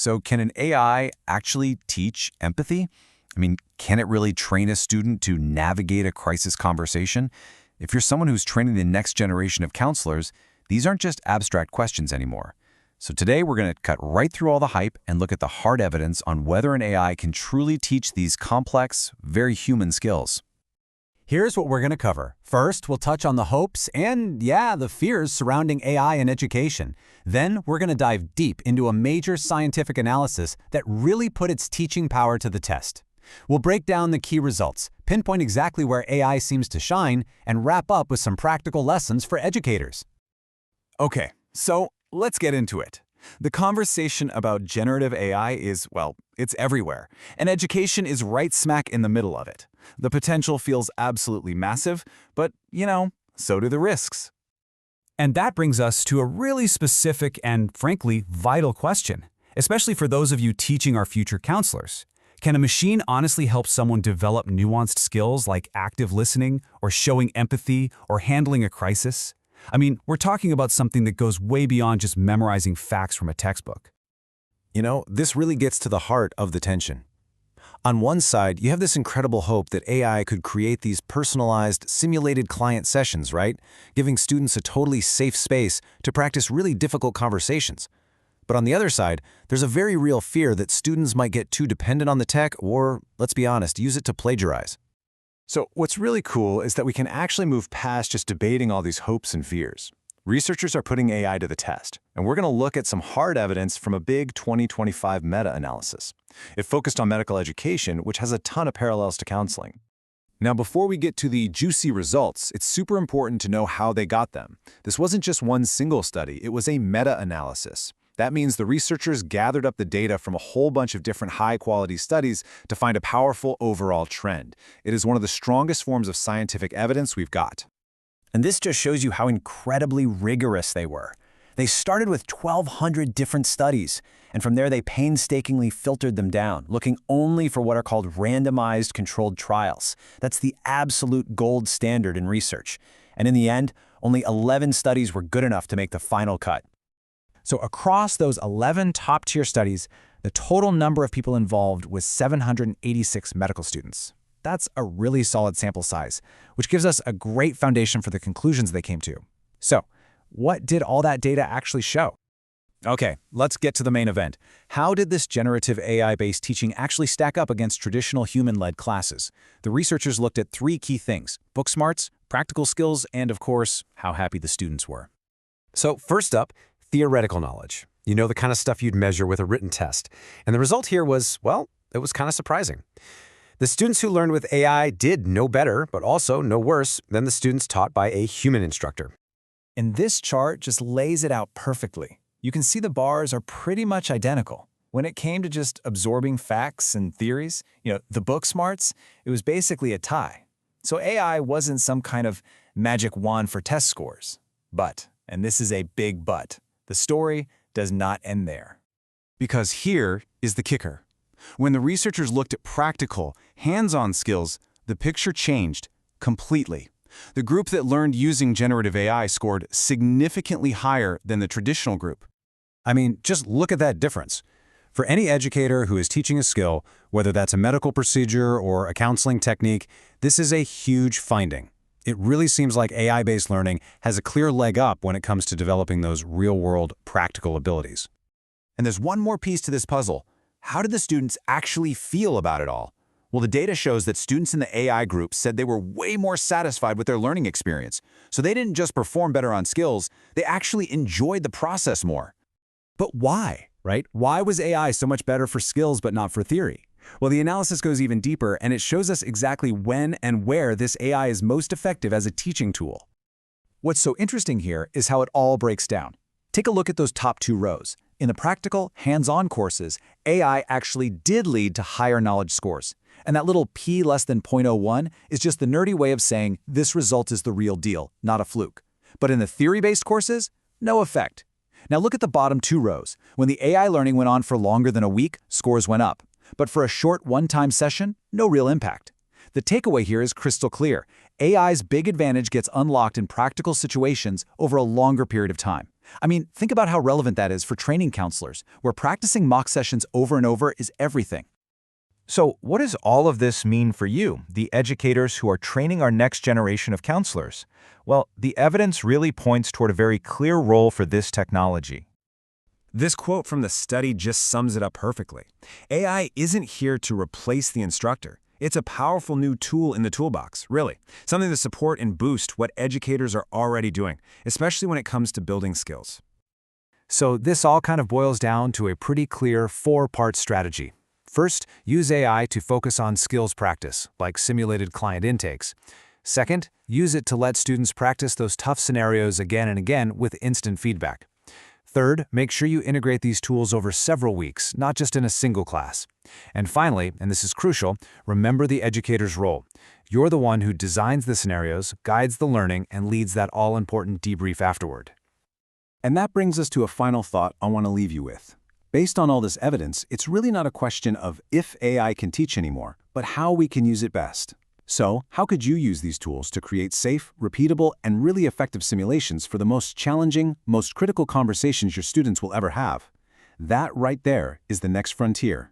So can an AI actually teach empathy? I mean, can it really train a student to navigate a crisis conversation? If you're someone who's training the next generation of counselors, these aren't just abstract questions anymore. So today we're going to cut right through all the hype and look at the hard evidence on whether an AI can truly teach these complex, very human skills. Here's what we're going to cover. First, we'll touch on the hopes and, the fears surrounding AI in education. Then, we're going to dive deep into a major scientific analysis that really put its teaching power to the test. We'll break down the key results, pinpoint exactly where AI seems to shine, and wrap up with some practical lessons for educators. Okay, so let's get into it. The conversation about generative AI is, it's everywhere, and education is right smack in the middle of it. The potential feels absolutely massive, but, so do the risks. And that brings us to a really specific and, frankly, vital question, especially for those of you teaching our future counselors. Can a machine honestly help someone develop nuanced skills like active listening, or showing empathy, or handling a crisis? I mean, we're talking about something that goes way beyond just memorizing facts from a textbook. This really gets to the heart of the tension. On one side, you have this incredible hope that AI could create these personalized, simulated client sessions, right? Giving students a totally safe space to practice really difficult conversations. But on the other side, there's a very real fear that students might get too dependent on the tech or, let's be honest, use it to plagiarize. So what's really cool is that we can actually move past just debating all these hopes and fears. Researchers are putting AI to the test, and we're going to look at some hard evidence from a big 2025 meta-analysis. It focused on medical education, which has a ton of parallels to counseling. Now, before we get to the juicy results, it's super important to know how they got them. This wasn't just one single study, it was a meta-analysis. That means the researchers gathered up the data from a whole bunch of different high-quality studies to find a powerful overall trend. It is one of the strongest forms of scientific evidence we've got. And this just shows you how incredibly rigorous they were. They started with 1,200 different studies, and from there they painstakingly filtered them down, looking only for what are called randomized controlled trials. That's the absolute gold standard in research. And in the end, only 11 studies were good enough to make the final cut. So across those 11 top-tier studies, the total number of people involved was 786 medical students. That's a really solid sample size, which gives us a great foundation for the conclusions they came to. So, what did all that data actually show? Okay, let's get to the main event. How did this generative AI-based teaching actually stack up against traditional human-led classes? The researchers looked at three key things: book smarts, practical skills, and of course, how happy the students were. So first up, theoretical knowledge. The kind of stuff you'd measure with a written test. And the result here was, it was kind of surprising. The students who learned with AI did no better, but also no worse than the students taught by a human instructor. And this chart just lays it out perfectly. You can see the bars are pretty much identical. When it came to just absorbing facts and theories, the book smarts, it was basically a tie. So AI wasn't some kind of magic wand for test scores. But, and this is a big but, the story does not end there. Because here is the kicker. When the researchers looked at practical, hands-on skills, the picture changed completely. The group that learned using generative AI scored significantly higher than the traditional group. I mean, just look at that difference. For any educator who is teaching a skill, whether that's a medical procedure or a counseling technique, this is a huge finding. It really seems like AI-based learning has a clear leg up when it comes to developing those real-world practical abilities. And there's one more piece to this puzzle. How did the students actually feel about it all? Well, the data shows that students in the AI group said they were way more satisfied with their learning experience. So they didn't just perform better on skills, they actually enjoyed the process more. But why, right? Why was AI so much better for skills but not for theory? Well, the analysis goes even deeper, and it shows us exactly when and where this AI is most effective as a teaching tool. What's so interesting here is how it all breaks down. Take a look at those top two rows. In the practical, hands-on courses, AI actually did lead to higher knowledge scores. And that little p less than 0.01 is just the nerdy way of saying this result is the real deal, not a fluke. But in the theory-based courses, no effect. Now look at the bottom two rows. When the AI learning went on for longer than a week, scores went up. But for a short one-time session, no real impact. The takeaway here is crystal clear. AI's big advantage gets unlocked in practical situations over a longer period of time. I mean, think about how relevant that is for training counselors, where practicing mock sessions over and over is everything. So, what does all of this mean for you, the educators who are training our next generation of counselors? Well, the evidence really points toward a very clear role for this technology. This quote from the study just sums it up perfectly. AI isn't here to replace the instructor. It's a powerful new tool in the toolbox, really. Something to support and boost what educators are already doing, especially when it comes to building skills. So this all kind of boils down to a pretty clear 4-part strategy. First, use AI to focus on skills practice, like simulated client intakes. Second, use it to let students practice those tough scenarios again and again with instant feedback. Third, make sure you integrate these tools over several weeks, not just in a single class. And finally, and this is crucial, remember the educator's role. You're the one who designs the scenarios, guides the learning, and leads that all-important debrief afterward. And that brings us to a final thought I want to leave you with. Based on all this evidence, it's really not a question of if AI can teach anymore, but how we can use it best. So, how could you use these tools to create safe, repeatable, and really effective simulations for the most challenging, most critical conversations your students will ever have? That right there is the next frontier.